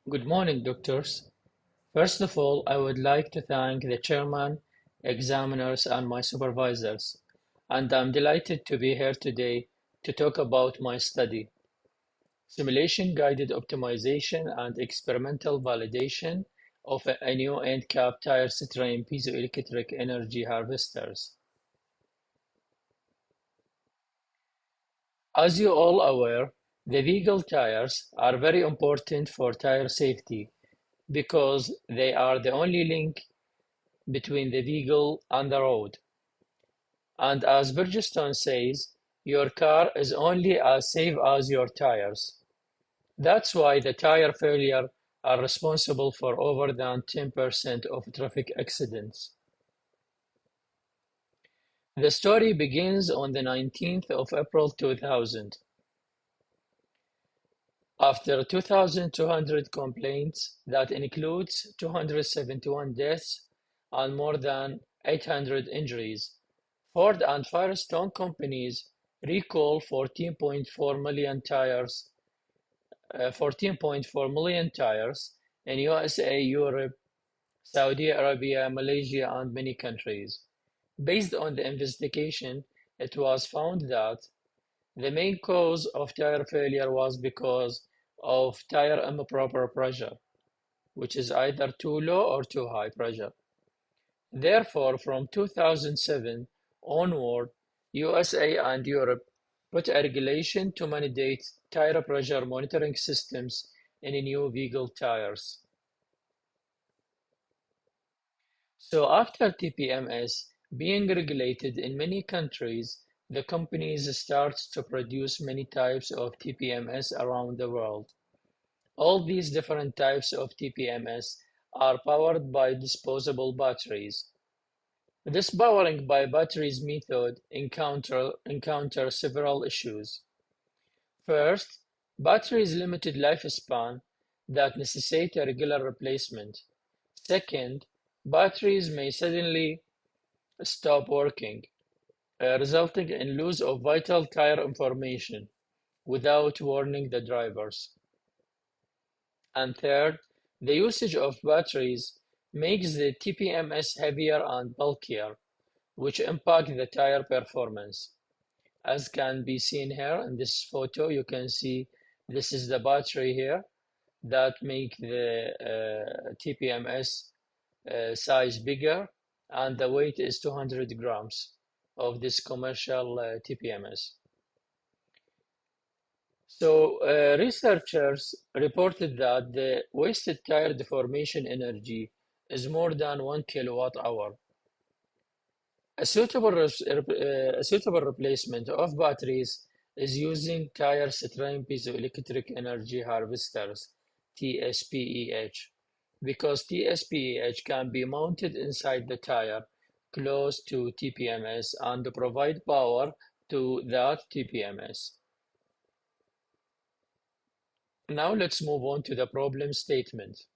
Good morning, doctors. First of all, I would like to thank the chairman, examiners, and my supervisors, and I'm delighted to be here today to talk about my study, simulation-guided optimization and experimental validation of a new end-cap tire strain piezoelectric energy harvesters. As you all aware, the vehicle tires are very important for tire safety because they are the only link between the vehicle and the road. And as Bridgestone says, your car is only as safe as your tires. That's why the tire failure are responsible for over than 10% of traffic accidents. The story begins on the 19th of April 2000. After 2,200 complaints that includes 271 deaths and more than 800 injuries, Ford and Firestone companies recall 14.4 million tires in USA, Europe, Saudi Arabia, Malaysia, and many countries. Based on the investigation, it was found that the main cause of tire failure was because of tire improper pressure, which is either too low or too high pressure. Therefore, from 2007 onward, USA and Europe put a regulation to mandate tire pressure monitoring systems in new vehicle tires. So after TPMS being regulated in many countries, the companies start to produce many types of TPMS around the world. All these different types of TPMS are powered by disposable batteries. This powering by batteries method encounters several issues. First, batteries' limited lifespan that necessitate a regular replacement. Second, batteries may suddenly stop working, resulting in loss of vital tire information without warning the drivers. And third, the usage of batteries makes the TPMS heavier and bulkier, which impact the tire performance. As can be seen here in this photo, you can see this is the battery here that make the TPMS size bigger, and the weight is 200 grams of this commercial TPMS. So researchers reported that the wasted tire deformation energy is more than 1 kilowatt hour. A suitable replacement of batteries is using tire strain piezoelectric energy harvesters (TSPEH) because TSPEH can be mounted inside the tire close to TPMS and provide power to that TPMS. Now let's move on to the problem statement.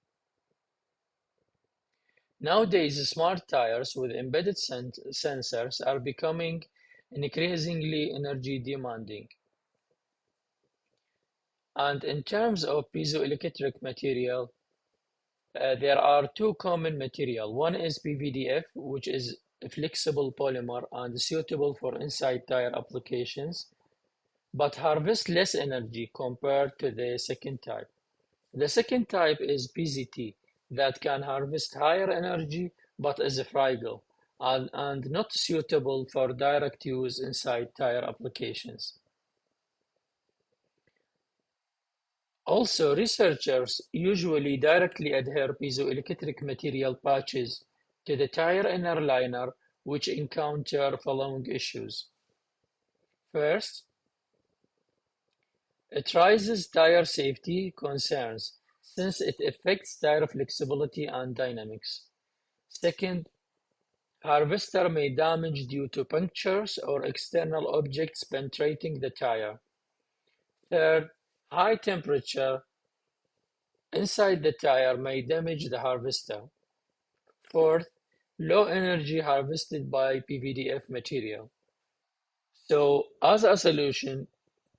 Nowadays, smart tires with embedded sensors are becoming increasingly energy demanding. And in terms of piezoelectric material, there are two common material. One is PVDF, which is a flexible polymer and suitable for inside tire applications, but harvest less energy compared to the second type. The second type is PZT, that can harvest higher energy but is fragile and not suitable for direct use inside tire applications. Also, researchers usually directly adhere piezoelectric material patches to the tire inner liner, which encounter following issues. First, it raises tire safety concerns since it affects tire flexibility and dynamics. Second, harvester may damage due to punctures or external objects penetrating the tire. Third, high temperature inside the tire may damage the harvester. Fourth, low energy harvested by PVDF material. So, as a solution,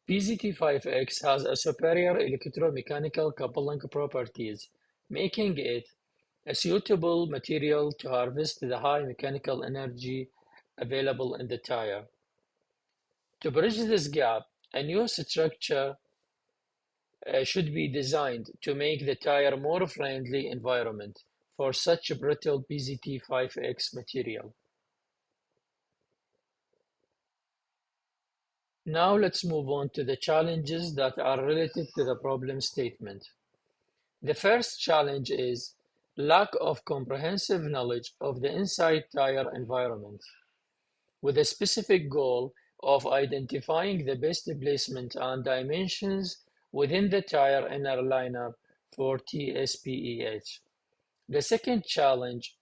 PZT5X has a superior electromechanical coupling properties, making it a suitable material to harvest the high mechanical energy available in the tire. To bridge this gap, a new structure should be designed to make the tire more friendly environment for such brittle PZT5X material. Now let's move on to the challenges that are related to the problem statement. The first challenge is lack of comprehensive knowledge of the inside tire environment, with a specific goal of identifying the best placement and dimensions within the tire inner liner for TSPEH. The second challenge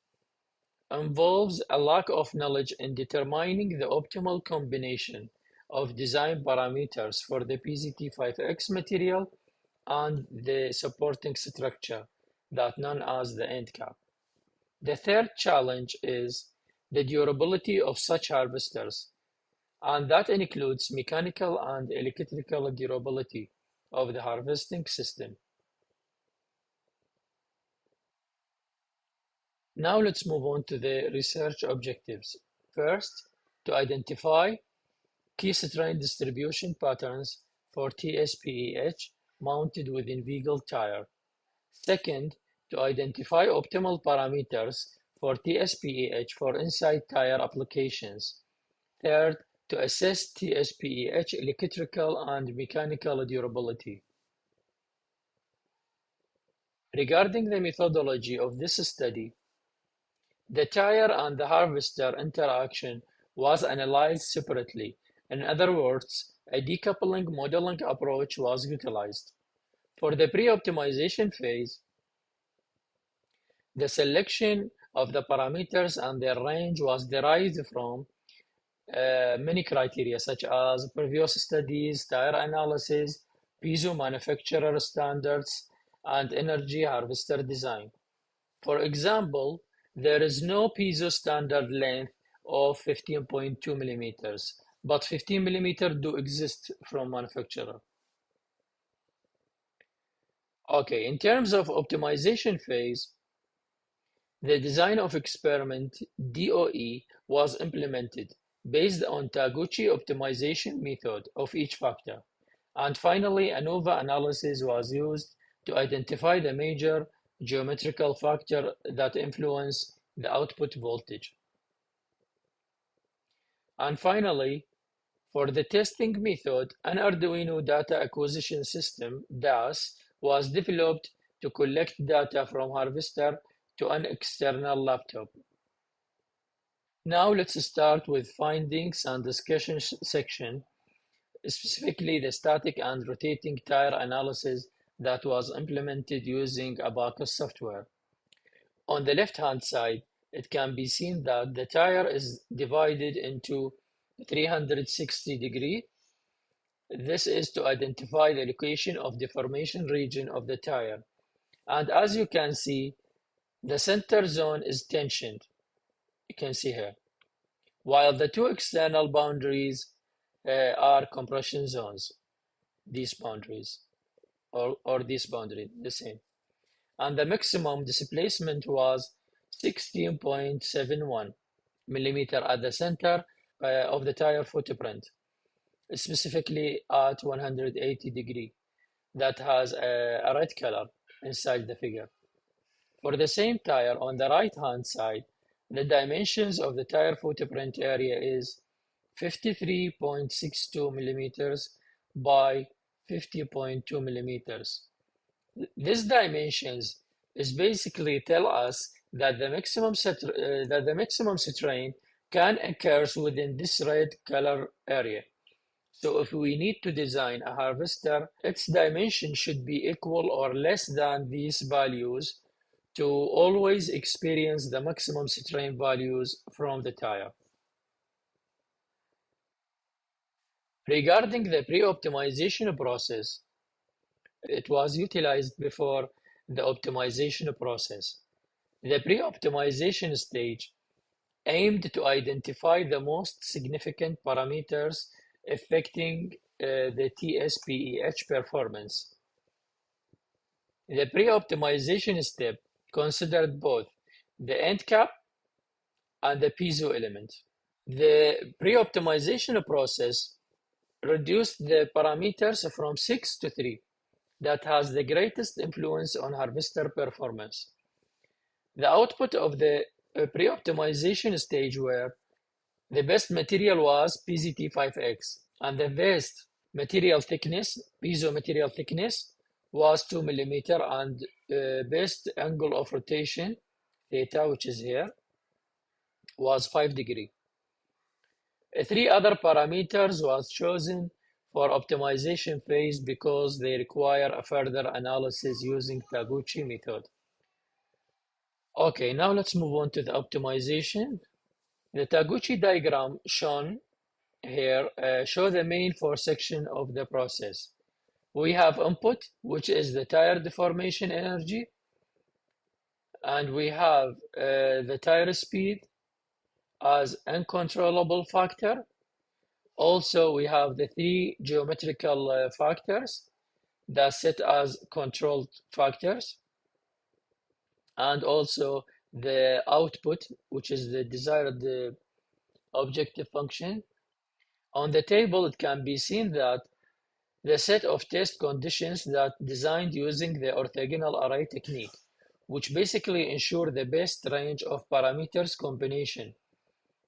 involves a lack of knowledge in determining the optimal combination of design parameters for the PZT5X material and the supporting structure that known as the end cap. The third challenge is the durability of such harvesters, and that includes mechanical and electrical durability of the harvesting system. Now let's move on to the research objectives. First, to identify key strain distribution patterns for TSPEH mounted within vehicle tire. Second, to identify optimal parameters for TSPEH for inside tire applications. Third, to assess TSPEH electrical and mechanical durability. Regarding the methodology of this study, the tire and the harvester interaction was analyzed separately. In other words, a decoupling modeling approach was utilized. For the pre-optimization phase, the selection of the parameters and their range was derived from many criteria such as previous studies, tire analysis, piezo manufacturer standards, and energy harvester design. For example, there is no piezo standard length of 15.2 millimeters, but 15 millimeter do exist from manufacturer. Okay, in terms of optimization phase, the design of experiment DOE was implemented based on Taguchi optimization method of each factor. And finally, ANOVA analysis was used to identify the major geometrical factor that influence the output voltage. And finally, for the testing method, an Arduino data acquisition system (DAS) was developed to collect data from harvester to an external laptop. Now let's start with findings and discussion section, specifically the static and rotating tire analysis that was implemented using Abacus software. On the left-hand side, it can be seen that the tire is divided into 360 degree. This is to identify the location of deformation region of the tire. And as you can see, the center zone is tensioned. You can see here. While the two external boundaries are compression zones, these boundaries, or this boundary, the same. And the maximum displacement was 16.71 millimeter at the center of the tire footprint, specifically at 180 degree. That has a red color inside the figure. For the same tire on the right-hand side, the dimensions of the tire footprint area is 53.62 millimeters by 50.2 millimeters. These dimensions is basically tell us that the maximum strain can occur within this red color area. So if we need to design a harvester, its dimension should be equal or less than these values to always experience the maximum strain values from the tire. Regarding the pre-optimization process, it was utilized before the optimization process. The pre-optimization stage aimed to identify the most significant parameters affecting the TSPEH performance. The pre-optimization step considered both the end cap and the piezo element. The pre-optimization process reduced the parameters from 6 to 3 that has the greatest influence on harvester performance. The output of the pre-optimization stage were the best material was PZT5X, and the best material thickness, piezo material thickness, was 2 millimeter, and best angle of rotation, theta, which is here, was 5 degree. Three other parameters was chosen for optimization phase because they require a further analysis using Taguchi method. Okay, now let's move on to the optimization. The Taguchi diagram shown here show the main four sections of the process. We have input, which is the tire deformation energy, and we have the tire speed as uncontrollable factor. Also, we have the three geometrical factors that set as controlled factors, and also the output, which is the desired objective function. On the table, it can be seen that the set of test conditions that designed using the orthogonal array technique, which basically ensure the best range of parameters combination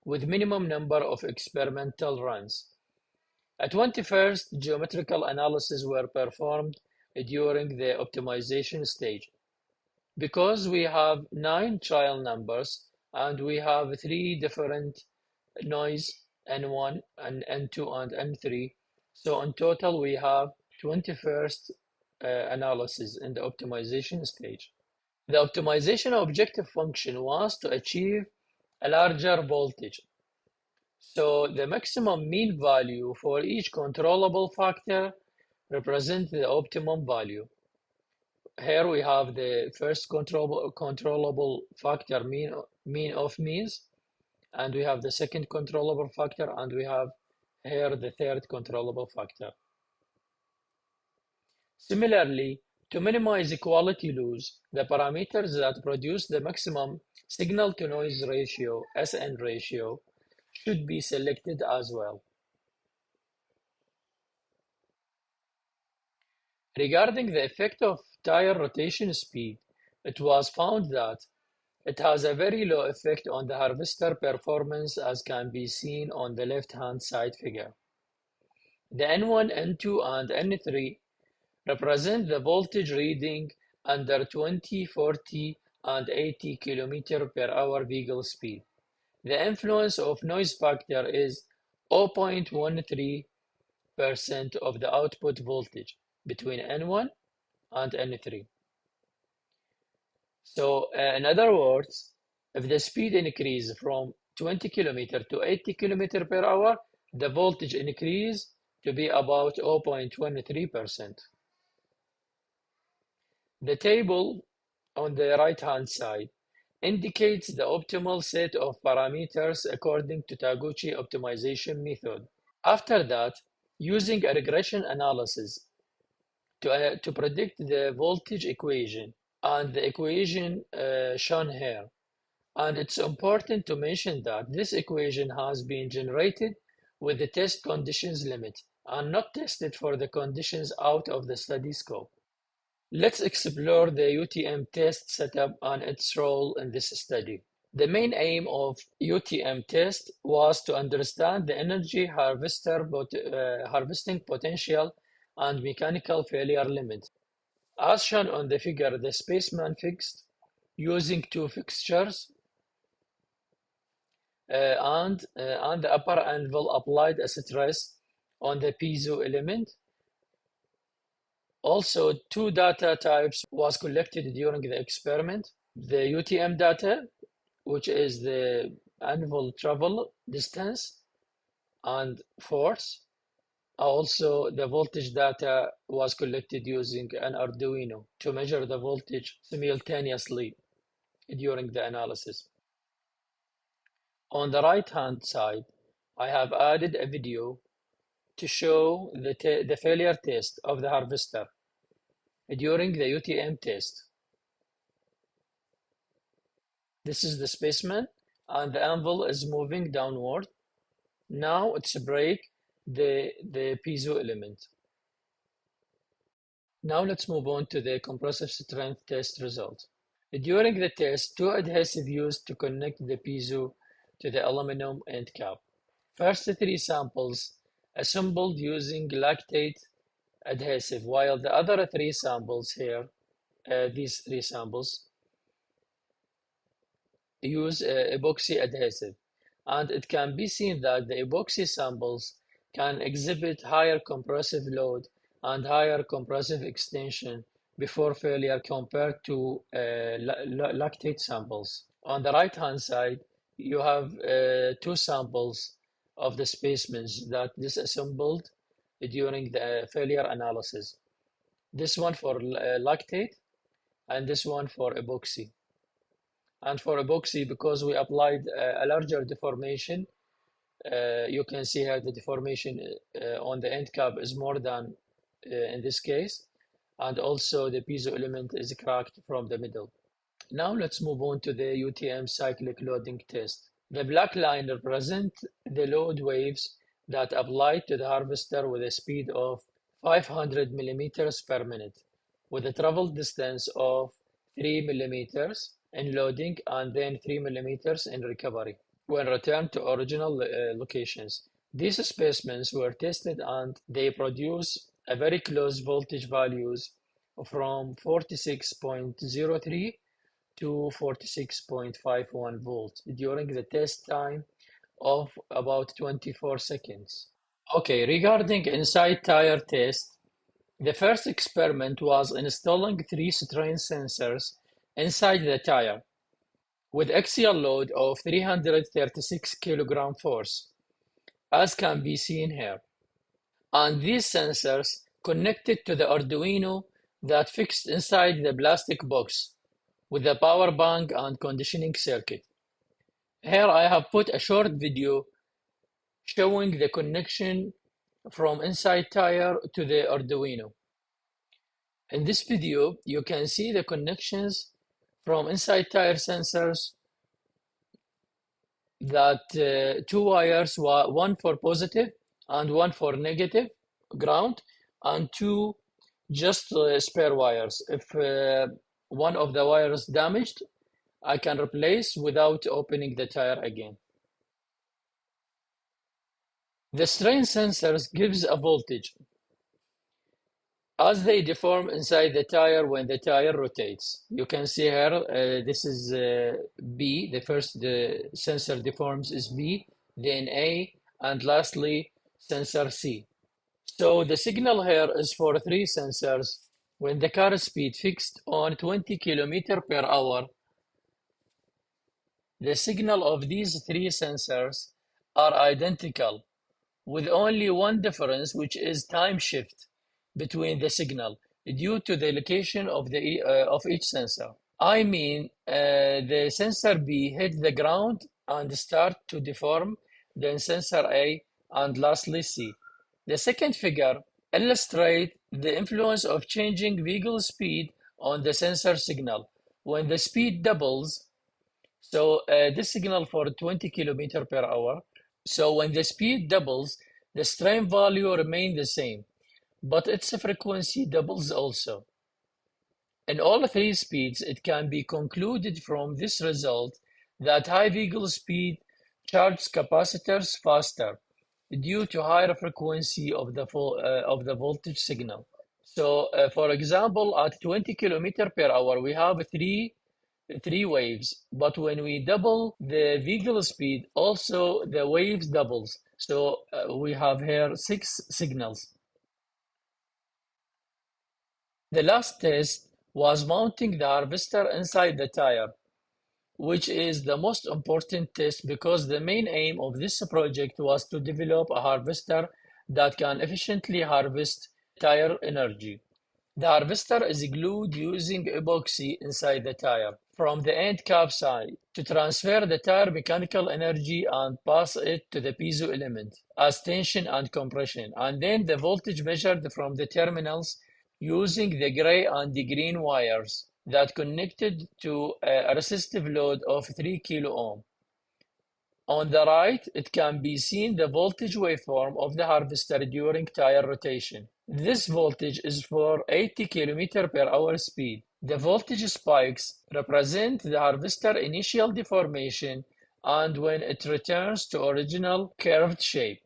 with minimum number of experimental runs. A 21st geometrical analysis were performed during the optimization stage. Because we have 9 trial numbers and we have 3 different noise, N1 and N2 and N3, so in total we have 21st analysis in the optimization stage. The optimization objective function was to achieve a larger voltage. So the maximum mean value for each controllable factor represents the optimum value. Here we have the first controllable factor, mean of means, and we have the second controllable factor, and we have here the third controllable factor. Similarly, to minimize quality loss, the parameters that produce the maximum signal-to-noise ratio, SN ratio, should be selected as well. Regarding the effect of tire rotation speed, it was found that it has a very low effect on the harvester performance, as can be seen on the left-hand side figure. The N1, N2, and N3 represent the voltage reading under 20, 40, and 80 km per hour vehicle speed. The influence of noise factor is 0.13% of the output voltage between N1 and N3. So, in other words, if the speed increases from 20 km to 80 km per hour, the voltage increase to be about 0.13%. The table on the right-hand side indicates the optimal set of parameters according to Taguchi optimization method. After that, using a regression analysis to predict the voltage equation and the equation shown here. And it's important to mention that this equation has been generated with the test conditions limit and not tested for the conditions out of the study scope. Let's explore the UTM test setup and its role in this study. The main aim of UTM test was to understand the energy harvesting potential and mechanical failure limit. As shown on the figure, the spaceman fixed using two fixtures and the upper anvil applied a stress on the piezo element. Also, two data types was collected during the experiment. The UTM data, which is the anvil travel distance and force. Also, the voltage data was collected using an Arduino to measure the voltage simultaneously during the analysis. On the right-hand side, I have added a video to show the failure test of the harvester during the UTM test. This is the specimen, and the anvil is moving downward. Now it's break the piezo element. Now let's move on to the compressive strength test result. During the test, two adhesives used to connect the piezo to the aluminum end cap. First three samples assembled using lactate adhesive, while the other three samples here, these three samples, use epoxy adhesive. And it can be seen that the epoxy samples can exhibit higher compressive load and higher compressive extension before failure compared to lactate samples. On the right-hand side, you have two samples of the specimens that disassembled during the failure analysis. This one for lactate and this one for epoxy. And for epoxy, because we applied a larger deformation, you can see here the deformation on the end cap is more than in this case, and also the piezo element is cracked from the middle. Now let's move on to the UTM cyclic loading test. The black line represents the load waves that apply to the harvester with a speed of 500 millimeters per minute, with a travel distance of 3 millimeters in loading and then 3 millimeters in recovery when returned to original locations. These specimens were tested and they produce a very close voltage values from 46.03 to 46.51 volts during the test time of about 24 seconds. Okay, regarding inside tire test, the first experiment was installing three strain sensors inside the tire with axial load of 336 kilogram force, as can be seen here. And these sensors connected to the Arduino that fixed inside the plastic box with the power bank and conditioning circuit. Here I have put a short video showing the connection from inside tire to the Arduino. In this video, you can see the connections from inside tire sensors that two wires, one for positive and one for negative ground, and two just spare wires. If one of the wires damaged, I can replace without opening the tire again. The strain sensors gives a voltage as they deform inside the tire when the tire rotates. You can see here, this is B, the first the sensor deforms is B, then A, and lastly sensor C. So the signal here is for three sensors. When the car speed fixed on 20 kilometers per hour, the signal of these three sensors are identical, with only one difference, which is time shift between the signal due to the location of each sensor. I mean, the sensor B hit the ground and start to deform, then sensor A, and lastly C. The second figure illustrates the influence of changing vehicle speed on the sensor signal. When the speed doubles, so this signal for 20 kilometers per hour, so when the speed doubles, the strain value remains the same, but its frequency doubles also. In all three speeds, it can be concluded from this result that high vehicle speed charges capacitors faster due to higher frequency of the voltage signal. So, for example, at 20 kilometers per hour, we have three waves, but when we double the vehicle speed, also the waves doubles. So we have here six signals. The last test was mounting the harvester inside the tire, which is the most important test because the main aim of this project was to develop a harvester that can efficiently harvest tire energy. The harvester is glued using epoxy inside the tire from the end cap side to transfer the tire mechanical energy and pass it to the piezo element as tension and compression, and then the voltage measured from the terminals using the gray and the green wires that connected to a resistive load of 3 kilo ohm. On the right, it can be seen the voltage waveform of the harvester during tire rotation. This voltage is for 80 km per hour speed. The voltage spikes represent the harvester initial deformation and when it returns to original curved shape.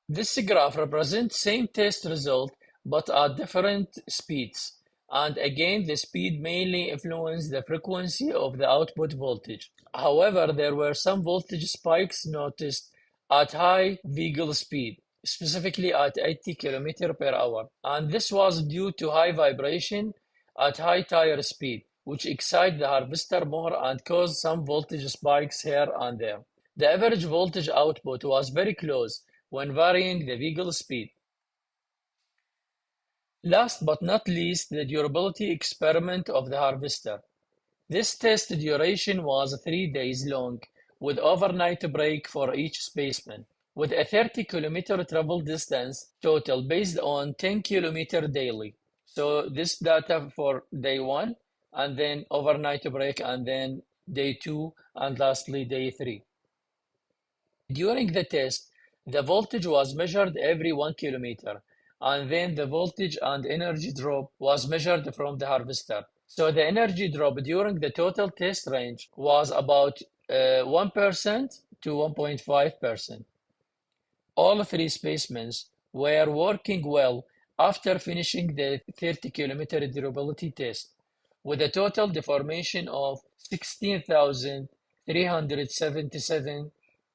This graph represents same test result but at different speeds, and again the speed mainly influenced the frequency of the output voltage. However, there were some voltage spikes noticed at high vehicle speed, specifically at 80 km per hour, and this was due to high vibration at high tire speed, which excite the harvester more and caused some voltage spikes here and there. The average voltage output was very close when varying the vehicle speed. Last but not least, the durability experiment of the harvester. This test duration was 3 days long, with overnight break for each spaceman, with a 30-kilometer travel distance total based on 10 km daily. So this data for day 1, and then overnight break, and then day 2, and lastly day 3. During the test, the voltage was measured every 1 km, and then the voltage and energy drop was measured from the harvester. So the energy drop during the total test range was about 1% to 1.5%. All three specimens were working well after finishing the 30-kilometer durability test, with a total deformation of 16,377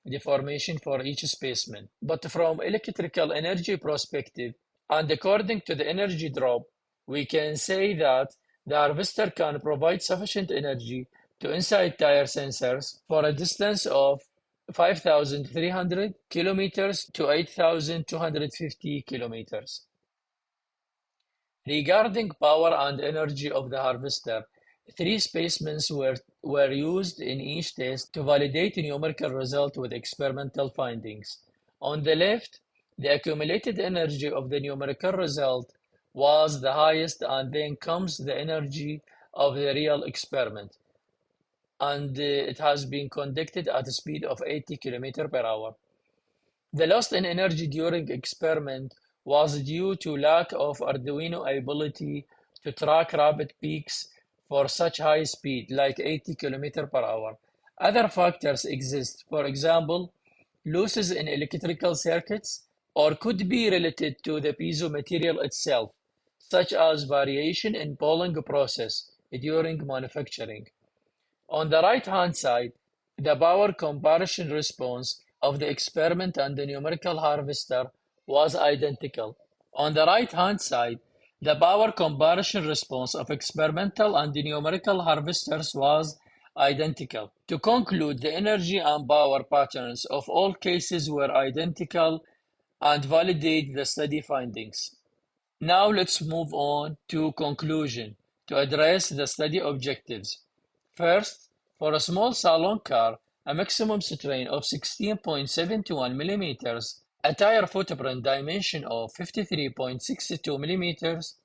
deformation for each specimen. But from electrical energy perspective, and according to the energy drop, we can say that the harvester can provide sufficient energy to inside tire sensors for a distance of 5,300 kilometers to 8,250 kilometers. Regarding power and energy of the harvester, three specimens were used in each test to validate numerical result with experimental findings. On the left, the accumulated energy of the numerical result was the highest, and then comes the energy of the real experiment, and it has been conducted at a speed of 80 km per hour. The loss in energy during experiment was due to lack of Arduino ability to track rapid peaks for such high speed, like 80 km per hour. Other factors exist, for example, losses in electrical circuits, or could be related to the piezo material itself, such as variation in polling process during manufacturing. On the right-hand side, the power comparison response of the experiment and the numerical harvester was identical. On the right-hand side, the power comparison response of experimental and the numerical harvesters was identical. To conclude, the energy and power patterns of all cases were identical and validate the study findings. Now let's move on to conclusion to address the study objectives. First, for a small salon car, a maximum strain of 16.71 millimeters, a tire footprint dimension of 53.62 millimeters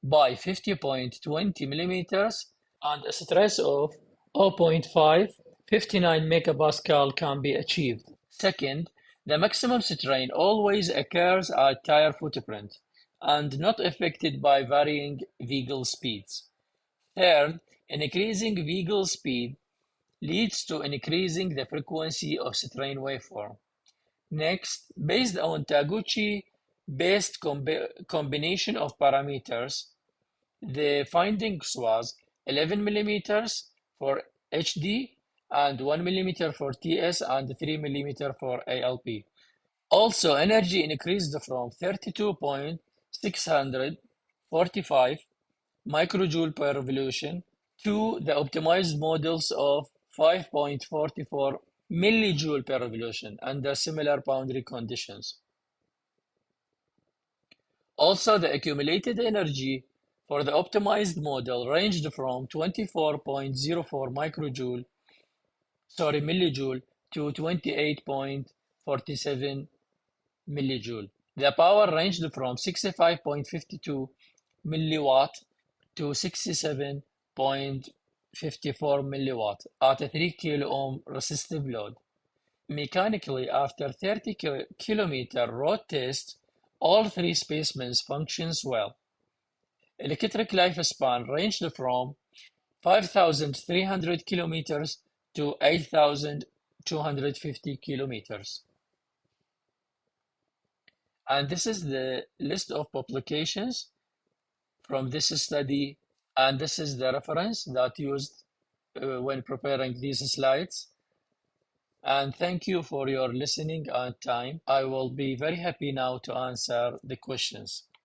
by 50.20 millimeters, and a stress of 0.559 megapascal can be achieved. Second, the maximum strain always occurs at tire footprint and not affected by varying vehicle speeds. Third, increasing vehicle speed leads to increasing the frequency of strain waveform. Next, based on Taguchi-based combination of parameters, the findings was 11 millimeters for HD and 1 millimeter for TS and 3 millimeter for ALP. Also, energy increased from 32.645 microjoule per revolution to the optimized models of 5.44 millijoule per revolution under similar boundary conditions. Also, the accumulated energy for the optimized model ranged from 24.04 millijoule to 28.47 millijoule. The power ranged from 65.52 milliwatt to 67.54 milliwatt at a 3 kilo ohm resistive load. Mechanically, after 30 kilometer road test, all three specimens functions well. Electric lifespan ranged from 5,300 kilometers to 8,250 kilometers. And this is the list of publications from this study, and this is the reference that used when preparing these slides. And thank you for your listening and time. I will be very happy now to answer the questions.